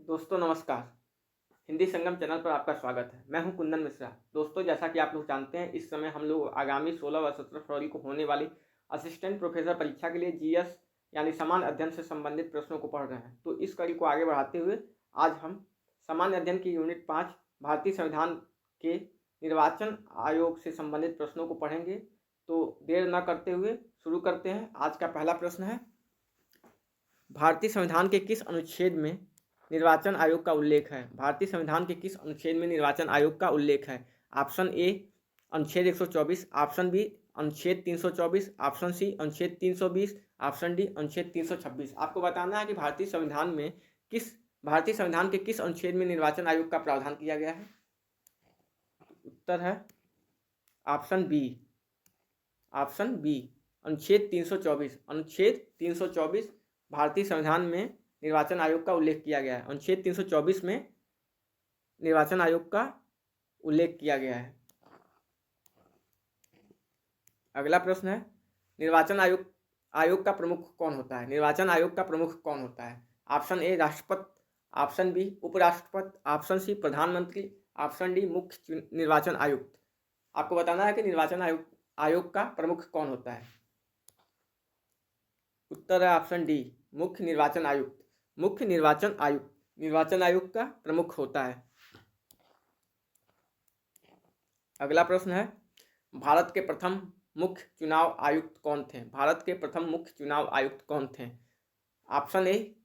दोस्तों नमस्कार। हिंदी संगम चैनल पर आपका स्वागत है। मैं हूं कुंदन मिश्रा। दोस्तों, जैसा कि आप लोग जानते हैं, इस समय हम लोग आगामी 16 व 17 फरवरी को होने वाली असिस्टेंट प्रोफेसर परीक्षा के लिए जीएस यानी सामान्य अध्ययन से संबंधित प्रश्नों को पढ़ रहे हैं। तो इस कड़ी को आगे बढ़ाते हुए आज हम सामान्य अध्ययन की यूनिट 5 भारतीय संविधान के निर्वाचन आयोग से संबंधित प्रश्नों को पढ़ेंगे। तो देर न करते हुए शुरू करते हैं। आज का पहला प्रश्न है, भारतीय संविधान के किस अनुच्छेद में निर्वाचन आयोग का उल्लेख है? भारतीय संविधान के किस अनुच्छेद में निर्वाचन आयोग का उल्लेख है? ऑप्शन ए अनुच्छेद 124, ऑप्शन बी अनुच्छेद 324, ऑप्शन सी अनुच्छेद 320, ऑप्शन डी अनुच्छेद 326। आपको बताना है कि भारतीय संविधान के किस अनुच्छेद में निर्वाचन आयोग का प्रावधान किया गया है। उत्तर है ऑप्शन बी अनुच्छेद 324। अनुच्छेद 324 भारतीय संविधान में निर्वाचन आयोग का उल्लेख किया गया है। अनुच्छेद 324 में निर्वाचन आयोग का उल्लेख किया गया है। अगला प्रश्न है, निर्वाचन आयोग का प्रमुख कौन होता है? निर्वाचन आयोग का प्रमुख कौन होता है? ऑप्शन ए राष्ट्रपति, ऑप्शन बी उपराष्ट्रपति, ऑप्शन सी प्रधानमंत्री, ऑप्शन डी मुख्य निर्वाचन आयुक्त। आपको बताना है कि निर्वाचन आयोग का प्रमुख कौन होता है। उत्तर है ऑप्शन डी मुख्य निर्वाचन आयुक्त। मुख्य निर्वाचन आयोग का प्रमुख होता है। अगला प्रश्न है, भारत के प्रथम मुख्य चुनाव आयुक्त कौन थे? भारत के प्रथम मुख्य चुनाव आयुक्त कौन थे? Option A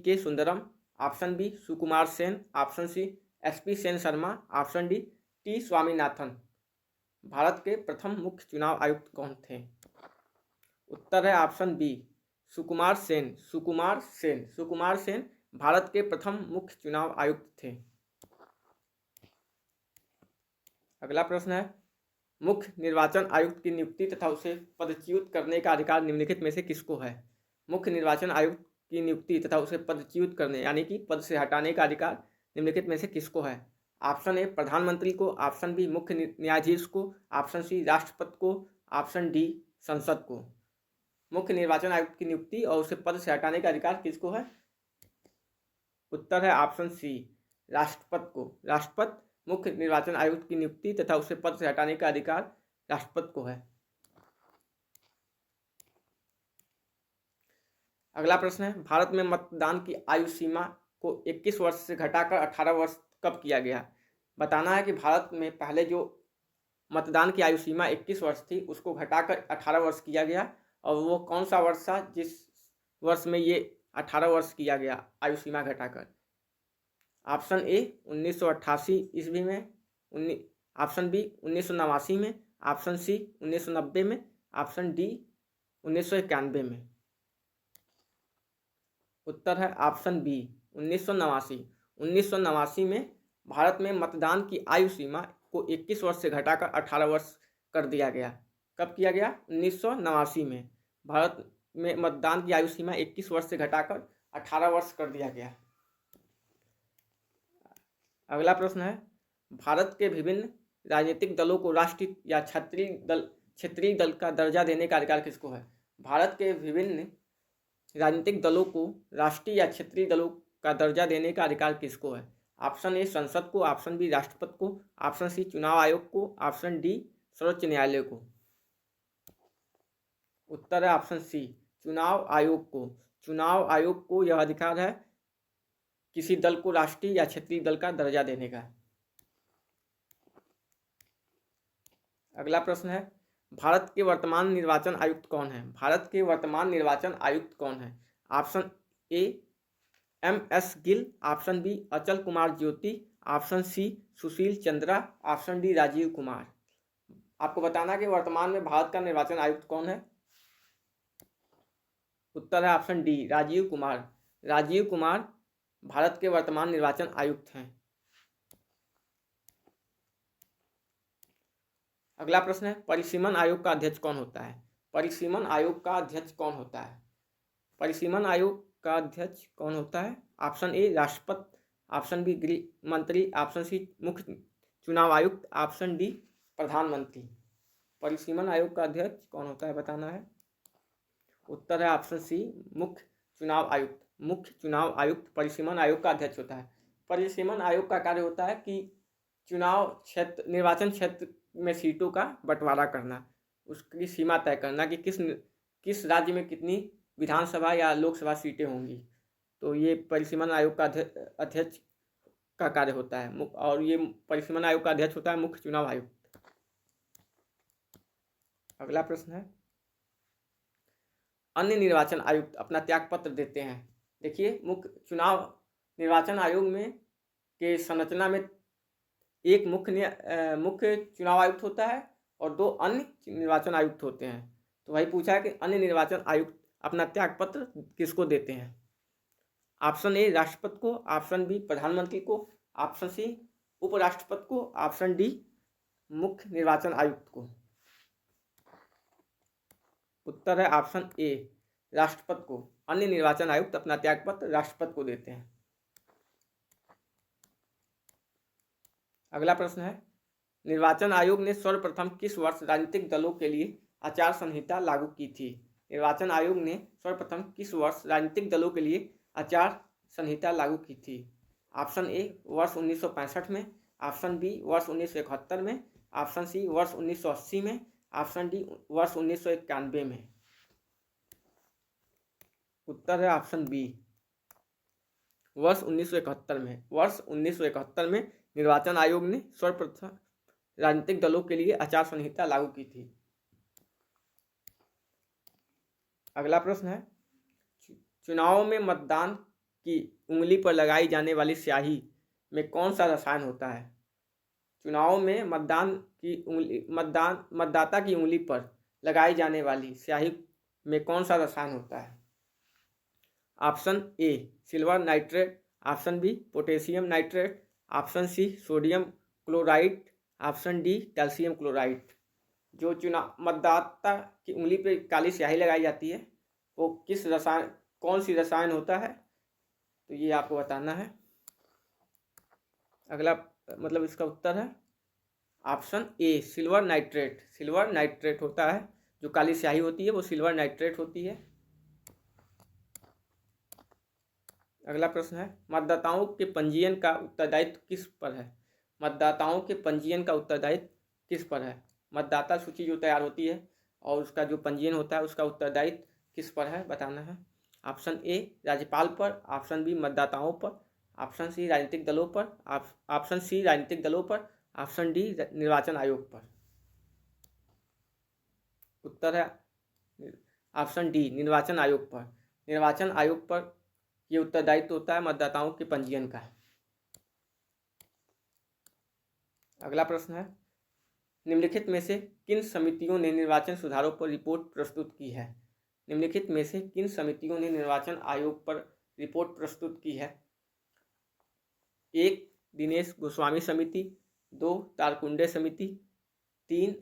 K Sundaram, option B Sukumar Sen, option C SP Sen Sharma, option D T Swaminathan. Bharat के प्रथम मुख्य चुनाव आयुक्त कौन थे? उत्तर है ऑप्शन बी सुकुमार सेन भारत के प्रथम मुख्य चुनाव आयुक्त थे। अगला प्रश्न है, मुख्य निर्वाचन आयुक्त की नियुक्ति तथा उसे पदच्युत करने का अधिकार निम्नलिखित में से किसको है? मुख्य निर्वाचन आयुक्त की नियुक्ति तथा उसे पदच्युत करने यानी कि पद से हटाने का अधिकार निम्नलिखित में से किसको है? ऑप्शन ए प्रधानमंत्री को, ऑप्शन बी मुख्य न्यायाधीश को, ऑप्शन सी राष्ट्रपति को, ऑप्शन डी संसद को। मुख्य निर्वाचन आयुक्त की नियुक्ति और उसे पद से हटाने का अधिकार किसको है? उत्तर है ऑप्शन सी राष्ट्रपति को। राष्ट्रपति मुख्य निर्वाचन आयुक्त की नियुक्ति तथा उसे पद से हटाने का अधिकार राष्ट्रपति को है। अगला प्रश्न है, भारत में मतदान की आयु सीमा को 21 वर्ष से घटाकर 18 वर्ष कब किया गया? बताना है कि भारत में पहले जो मतदान की आयु सीमा 21 वर्ष थी उसको घटाकर 18 वर्ष किया गया, और वो कौन सा वर्ष था जिस वर्ष में ये 18 वर्ष किया गया आयु सीमा घटाकर? ऑप्शन ए 1988 ईस्वी में, ऑप्शन बी 1989 में, ऑप्शन सी 1990 में, ऑप्शन डी 1991 में। उत्तर है ऑप्शन बी 1989। 1989 में भारत में मतदान की आयु सीमा को 21 वर्ष से घटाकर 18 वर्ष कर दिया गया। कब किया गया? 1989 में भारत में मतदान की आयु सीमा 21 वर्ष से घटाकर 18 वर्ष कर दिया गया। अगला प्रश्न है, भारत के विभिन्न राजनीतिक दलों को राष्ट्रीय या क्षेत्रीय दल का दर्जा देने का अधिकार किसको है? भारत के विभिन्न राजनीतिक दलों को राष्ट्रीय या क्षेत्रीय दलों का दर्जा देने का अधिकार किसको है? ऑप्शन ए संसद को, ऑप्शन बी राष्ट्रपति को, ऑप्शन सी चुनाव आयोग को, ऑप्शन डी सर्वोच्च न्यायालय को। उत्तर है ऑप्शन सी चुनाव आयोग को। चुनाव आयोग को यह अधिकार है किसी दल को राष्ट्रीय या क्षेत्रीय दल का दर्जा देने का। अगला प्रश्न है, भारत के वर्तमान निर्वाचन आयुक्त कौन है? भारत के वर्तमान निर्वाचन आयुक्त कौन है? Option A MS. Gill, option B Achal Kumar Jyoti, option C Sushil Chandra, option D Rajiv Kumar. आपको बताना कि वर्तमान में भारत का निर्वाचन आयुक्त कौन है। उत्तर है ऑप्शन डी राजीव कुमार। राजीव कुमार भारत के वर्तमान निर्वाचन आयुक्त हैं। अगला प्रश्न है, परिसीमन आयोग का अध्यक्ष कौन होता है? परिसीमन आयोग का अध्यक्ष कौन होता है? परिसीमन आयोग का अध्यक्ष कौन होता है? ऑप्शन ए राष्ट्रपति, ऑप्शन बी गृह मंत्री, ऑप्शन सी मुख्य चुनाव आयुक्त, ऑप्शन डी प्रधानमंत्री। परिसीमन आयोग का अध्यक्ष कौन होता है बताना है। उत्तर है ऑप्शन सी मुख्य चुनाव आयुक्त। मुख्य चुनाव आयुक्त परिसीमन आयोग का अध्यक्ष होता है। परिसीमन आयोग का कार्य होता है कि चुनाव क्षेत्र, निर्वाचन क्षेत्र में सीटों का बंटवारा करना, उसकी सीमा तय करना कि किस राज्य में कितनी विधानसभा या लोकसभा सीटें होंगी। तो ये परिसीमन आयोग का अध्यक्ष का कार्य होता है। और ये परिसीमन आयोग का अध्यक्ष होता है मुख्य चुनाव आयुक्त। अगला प्रश्न है, अन्य निर्वाचन आयुक्त अपना त्यागपत्र देते हैं। देखिए, मुख्य चुनाव निर्वाचन आयोग में के संरचना में एक मुख्य चुनाव आयुक्त होता है और 2 अन्य निर्वाचन आयुक्त होते हैं। तो वही पूछा है कि अन्य निर्वाचन आयुक्त अपना त्यागपत्र किसको देते हैं। ऑप्शन ए राष्ट्रपति को, ऑप्शन बी प्रधानमंत्री को, ऑप्शन सी उपराष्ट्रपति को, ऑप्शन डी मुख्य निर्वाचन आयुक्त को। उत्तर है ऑप्शन ए राष्ट्रपति को। अन्य निर्वाचन आयुक्त अपना त्यागपत्र राष्ट्रपति को देते हैं। अगला प्रश्न है, निर्वाचन आयोग ने सर्वप्रथम किस वर्ष राजनीतिक दलों के लिए आचार संहिता लागू की थी। निर्वाचन आयोग ने सर्वप्रथम किस वर्ष राजनीतिक दलों के लिए आचार संहिता लागू की थी। ऑप्शन ए वर्ष 1965 में, ऑप्शन बी वर्ष 1971 में, ऑप्शन सी वर्ष 1980 में, ऑप्शन डी वर्ष 1991 में। उत्तर है ऑप्शन बी वर्ष 1971 में। वर्ष 1971 में निर्वाचन आयोग ने सर्वप्रथम राजनीतिक दलों के लिए आचार संहिता लागू की थी। अगला प्रश्न है, चुनावों में मतदान की उंगली पर लगाई जाने वाली स्याही में कौन सा रसायन होता है। चुनावों में मतदाता की उंगली पर लगाई जाने वाली स्याही में कौन सा रसायन होता है। Option A silver nitrate, option B potassium nitrate, option C sodium chloride, option D calcium chloride. जो मतदाता की उंगली पर काली स्याही लगाई जाती है वो कौन सी रसायन होता है, तो ये आपको बताना है। अगला इसका उत्तर है option A silver nitrate. Silver nitrate होता है, जो काली स्याही होती है वो सिल्वर नाइट्रेट होती है। अगला प्रश्न है, मतदाताओं के पंजीयन का उत्तरदायित्व किस पर है। मतदाताओं के पंजीयन का उत्तरदायित्व किस पर है। मतदाता सूची जो तैयार होती है और उसका जो पंजीयन होता है उसका उत्तरदायित्व किस पर है, बताना है। ऑप्शन ए राज्यपाल पर, ऑप्शन बी मतदाताओं पर, ऑप्शन सी राजनीतिक दलों पर, ऑप्शन सी राजनीतिक दलों पर, ऑप्शन डी निर्वाचन आयोग पर। उत्तर है ऑप्शन डी निर्वाचन आयोग पर। निर्वाचन आयोग पर यह उत्तरदायित्व होता है मतदाताओं के पंजीयन का। अगला प्रश्न है, निम्नलिखित में से किन समितियों ने निर्वाचन सुधारों पर रिपोर्ट प्रस्तुत की है। निम्नलिखित में से किन समितियों ने निर्वाचन आयोग पर रिपोर्ट प्रस्तुत की है। 1 दिनेश गोस्वामी समिति, 2 तारकुंडे समिति, 3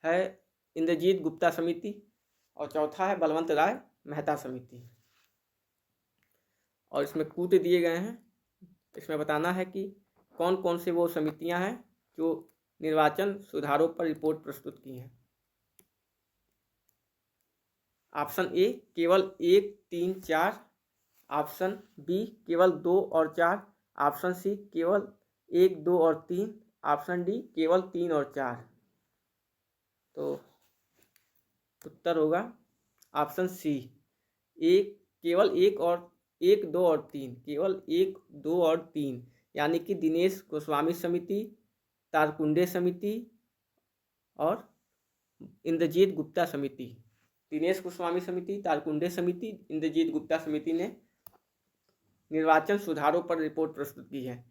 है इंद्रजीत गुप्ता समिति और चौथा है बलवंत राय मेहता समिति। और इसमें कूट दिए गए हैं। इसमें बताना है कि कौन कौन से वो समितियां हैं जो निर्वाचन सुधारों पर रिपोर्ट प्रस्तुत की हैं। ऑप्शन ए केवल 1, 3, 4, ऑप्शन बी केवल 2 और 4, ऑप्शन सी केवल 1, 2 और 3, ऑप्शन डी केवल 3 और 4। तो उत्तर होगा ऑप्शन सी केवल 1, 2 और 3, केवल 1, 2 और 3, यानी कि दिनेश गोस्वामी समिति, तारकुंडे समिति और इंद्रजीत गुप्ता समिति। दिनेश गोस्वामी समिति, तारकुंडे समिति, इंद्रजीत गुप्ता समिति ने निर्वाचन सुधारों पर रिपोर्ट प्रस्तुत की है।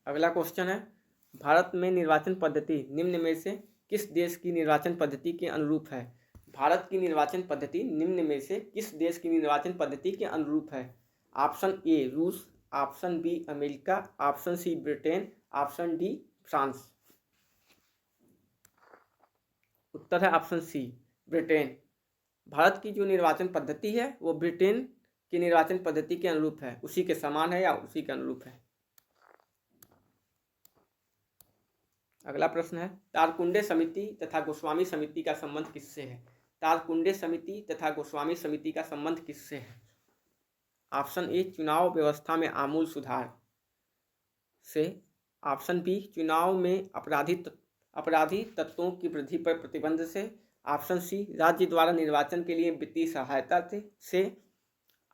अगला क्वेश्चन है, भारत में निर्वाचन पद्धति निम्न में से किस देश की निर्वाचन पद्धति के अनुरूप है। भारत की निर्वाचन पद्धति निम्न में से किस देश की निर्वाचन पद्धति के अनुरूप है। ऑप्शन ए रूस, option B America, option C Britain, option D France. उत्तर है ऑप्शन सी ब्रिटेन। भारत की जो निर्वाचन पद्धति है वो ब्रिटेन की निर्वाचन पद्धति के अनुरूप है, उसी के समान है या उसी के अनुरूप है। अगला प्रश्न है, तारकुंडे समिति तथा गोस्वामी समिति का संबंध किससे है। तारकुंडे समिति तथा गोस्वामी समिति का संबंध किससे है? ऑप्शन ए चुनाव व्यवस्था में आमूल सुधार से, ऑप्शन बी चुनाव में अपराधी तत्वों की वृद्धि पर प्रतिबंध से, ऑप्शन सी राज्य द्वारा निर्वाचन के लिए वित्तीय सहायता से,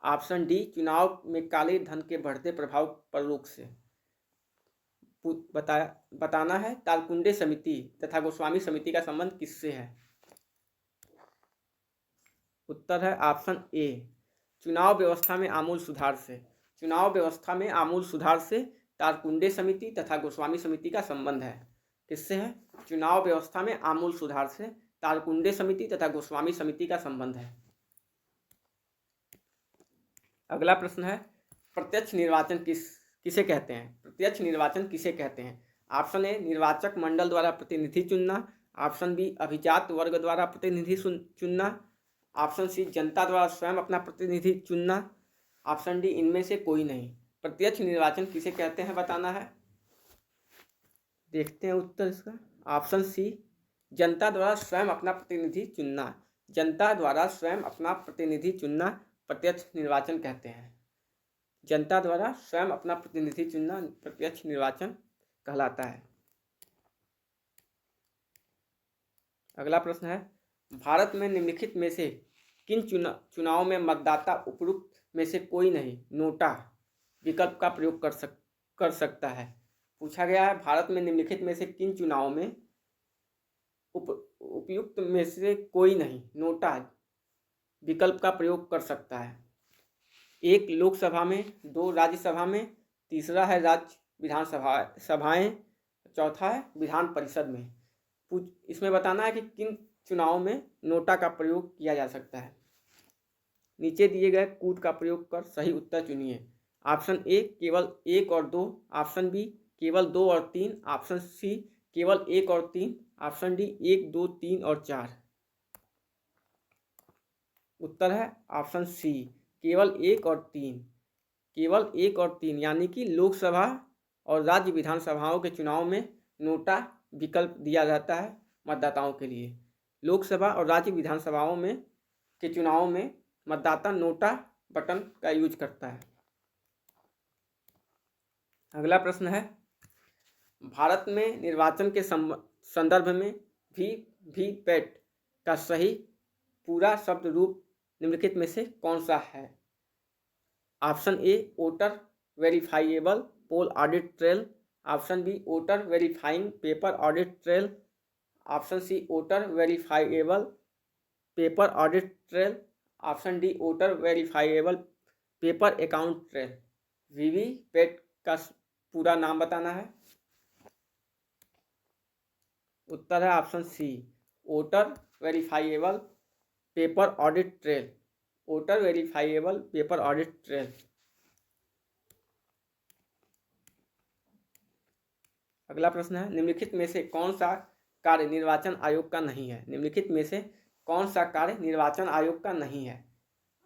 ऑप्शन डी चुनाव में काले धन के बढ़ते प्रभाव पर रोक से। बताना है तारकुंडे समिति तथा गोस्वामी समिति का संबंध किससे है? उत्तर है ऑप्शन ए चुनाव व्यवस्था में आमूल सुधार से। चुनाव व्यवस्था में आमूल सुधार से तारकुंडे समिति तथा गोस्वामी समिति का संबंध है। किससे है? चुनाव व्यवस्था में आमूल सुधार से तारकुंडे समिति तथा गोस्वामी समिति का संबंध है। अगला प्रश्न है प्रत्यक्ष निर्वाचन किसे कहते हैं? प्रत्यक्ष निर्वाचन किसे कहते हैं? ऑप्शन ए निर्वाचक मंडल द्वारा प्रतिनिधि चुनना, ऑप्शन बी अभिजात वर्ग द्वारा प्रतिनिधि चुनना, ऑप्शन सी जनता द्वारा स्वयं अपना प्रतिनिधि चुनना, ऑप्शन डी इनमें से कोई नहीं। प्रत्यक्ष निर्वाचन किसे कहते हैं बताना है। देखते हैं उत्तर इसका। ऑप्शन सी जनता द्वारा स्वयं अपना प्रतिनिधि चुनना। जनता द्वारा स्वयं अपना प्रतिनिधि चुनना प्रत्यक्ष निर्वाचन कहते हैं। जनता द्वारा स्वयं अपना प्रतिनिधि चुनना प्रत्यक्ष निर्वाचन कहलाता है। अगला प्रश्न है भारत में निम्नलिखित में से किन चुनाव में मतदाता उपरोक्त में से कोई नहीं नोटा विकल्प का प्रयोग कर सकता है? पूछा गया है भारत में निम्नलिखित में से किन चुनाव में उपयुक्त में से कोई नहीं नोटा विकल्प का प्रयोग कर सकता है? एक लोकसभा में, दो राज्यसभा में, तीसरा है राज्य विधानसभा सभाएं, चौथा है विधान परिषद में। इसमें बताना है कि किन चुनाव में नोटा का प्रयोग किया जा सकता है। नीचे दिए गए कूट का प्रयोग कर सही उत्तर चुनिए। ऑप्शन ए केवल 1 और 2, ऑप्शन बी केवल 2 और 3, ऑप्शन सी केवल 1 और 3, ऑप्शन डी 1, 2, 3 और 4। उत्तर है ऑप्शन सी केवल 1 और 3। केवल 1 और 3 यानी कि लोकसभा और राज्य विधानसभाओं के चुनाव में नोटा विकल्प दिया जाता है मतदाताओं के लिए। लोकसभा और राज्य विधानसभाओं में के चुनाव में मतदाता नोटा बटन का यूज करता है। अगला प्रश्न है भारत में निर्वाचन के संदर्भ में वीवीपैट का सही पूरा शब्द रूप निम्नलिखित में से कौन सा है? Option A voter verifiable poll audit trail, option B voter verifying paper audit trail, option C voter verifiable paper audit trail, option D voter verifiable paper account trail. VVPAT का पूरा नाम बताना है। उत्तर है option C voter verifiable paper audit trail. Voter verifiable paper audit trail. अगला प्रश्न है निम्नलिखित में से कौन सा कार्य निर्वाचन आयोग का नहीं है? निम्नलिखित में से कौन सा कार्य निर्वाचन आयोग का नहीं है?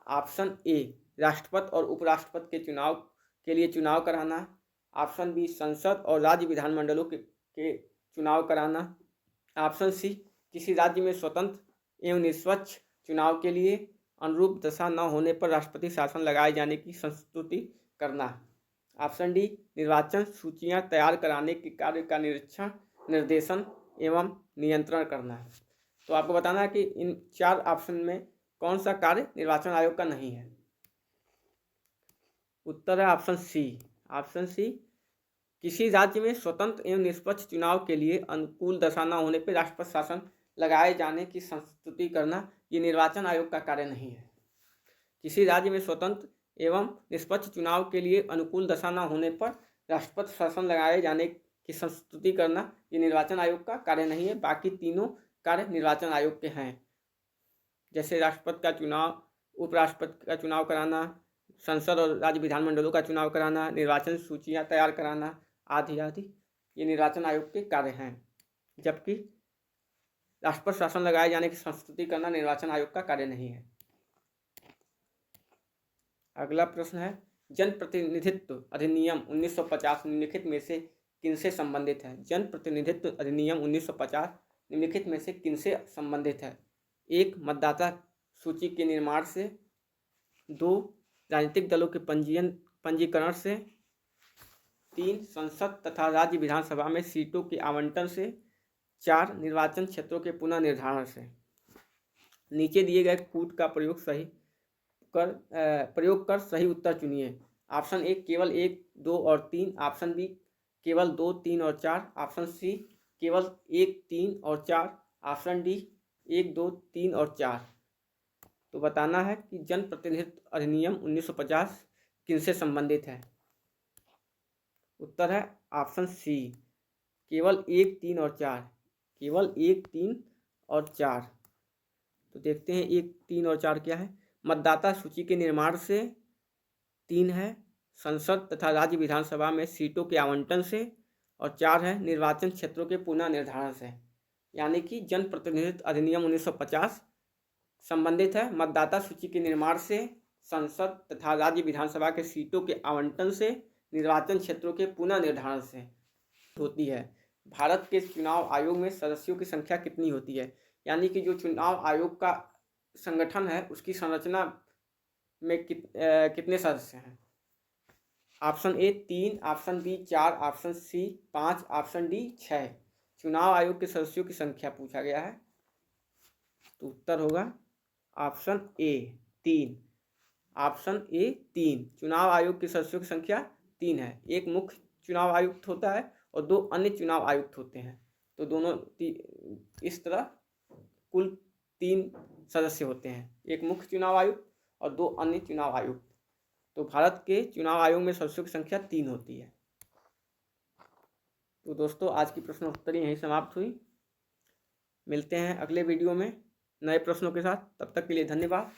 ऑप्शन ए राष्ट्रपति और उपराष्ट्रपति के चुनाव के लिए चुनाव कराना, ऑप्शन बी संसद और राज्य विधानमंडलों के चुनाव कराना, ऑप्शन सी किसी राज्य में स्वतंत्र एवं निष्पक्ष चुनाव के लिए अनुरूप दशा न होने पर राष्ट्रपति शासन लगाए जाने की संस्तुति करना, ऑप्शन डी निर्वाचन सूचियां तैयार कराने के कार्य का निरीक्षण निर्देशन एवं नियंत्रण करना है। तो आपको बताना है कि इन 4 ऑप्शन में कौन सा कार्य निर्वाचन आयोग का नहीं है। उत्तर है ऑप्शन सी। ऑप्शन सी किसी राज्य में स्वतंत्र एवं निष्पक्ष चुनाव के लिए अनुकूल दशा न होने पर राष्ट्रपति शासन लगाए जाने की संस्तुति करना ये निर्वाचन आयोग का कार्य नहीं है। किसी राज्य में स्वतंत्र एवं निष्पक्ष चुनाव के लिए अनुकूल दशा न होने पर राष्ट्रपति शासन लगाए जाने की संस्तुति करना ये निर्वाचन आयोग का कार्य नहीं है। बाकी तीनों कार्य निर्वाचन आयोग के हैं, जैसे राष्ट्रपति का चुनाव, उपराष्ट्रपति का चुनाव कराना, संसद और राज्य विधानमंडलों का चुनाव कराना, निर्वाचन सूचियां तैयार कराना आदि आदि ये निर्वाचन आयोग के कार्य हैं, जबकि राष्ट्रपति शासन लगाए जाने की संस्तुति करना निर्वाचन आयोग का कार्य नहीं है। अगला प्रश्न है जनप्रतिनिधित्व अधिनियम 1950 निम्नलिखित में से किनसे संबंधित है? जनप्रतिनिधित्व अधिनियम 1950 निम्नलिखित में से किनसे संबंधित है? 1 मतदाता सूची के निर्माण से, 2 राजनीतिक दलों के पंजीकरण से, 3 संसद तथा राज्य विधानसभा में सीटों के आवंटन से, 4 निर्वाचन क्षेत्रों के पुनः निर्धारण से। नीचे दिए गए कूट का प्रयोग कर सही उत्तर चुनिए। ऑप्शन ए केवल 1, 2 और 3, ऑप्शन बी केवल 2, 3 और 4, ऑप्शन सी केवल 1, 3 और 4, ऑप्शन डी 1, 2, 3 और 4। तो बताना है कि जन प्रतिनिधित्व अधिनियम 1950 किनसे संबंधित है। उत्तर है ऑप्शन सी, केवल 1, 3 और 4, केवल 1, 3 और 4। तो देखते हैं 1, 3 और 4 क्या है। मतदाता सूची के निर्माण से, 3 है संसद तथा राज्य विधानसभा में सीटों के आवंटन से, और 4 है निर्वाचन क्षेत्रों के पुनः निर्धारण से। यानी कि जन प्रतिनिधित्व अधिनियम 1950 संबंधित है मतदाता सूची के निर्माण से, संसद तथा राज्य विधानसभा के सीटों के आवंटन से, निर्वाचन क्षेत्रों के पुनः निर्धारण से होती है। भारत के चुनाव आयोग में सदस्यों की संख्या कितनी होती है। यानी कि जो चुनाव आयोग का संगठन है उसकी संरचना में कितने सदस्य हैं। Option A 3, option B 4, option C 5, option D 6। चुनाव आयोग के सदस्यों की संख्या पूछा गया है, तो उत्तर होगा ऑप्शन ए 3। Option A 3। चुनाव आयोग के सदस्यों की संख्या 3 है। एक मुख्य चुनाव आयुक्त होता है और 2 अन्य चुनाव आयुक्त होते हैं। तो दोनों इस तरह कुल 3 सदस्य होते हैं, एक मुख्य चुनाव आयुक्त और 2 अन्य चुनाव आयुक्त। तो भारत के चुनाव आयोग में सदस्यों की संख्या 3 होती है। तो दोस्तों आज की प्रश्नोत्तरी यहीं समाप्त हुई। मिलते हैं अगले वीडियो में नए प्रश्नों के साथ। तब तक के लिए धन्यवाद।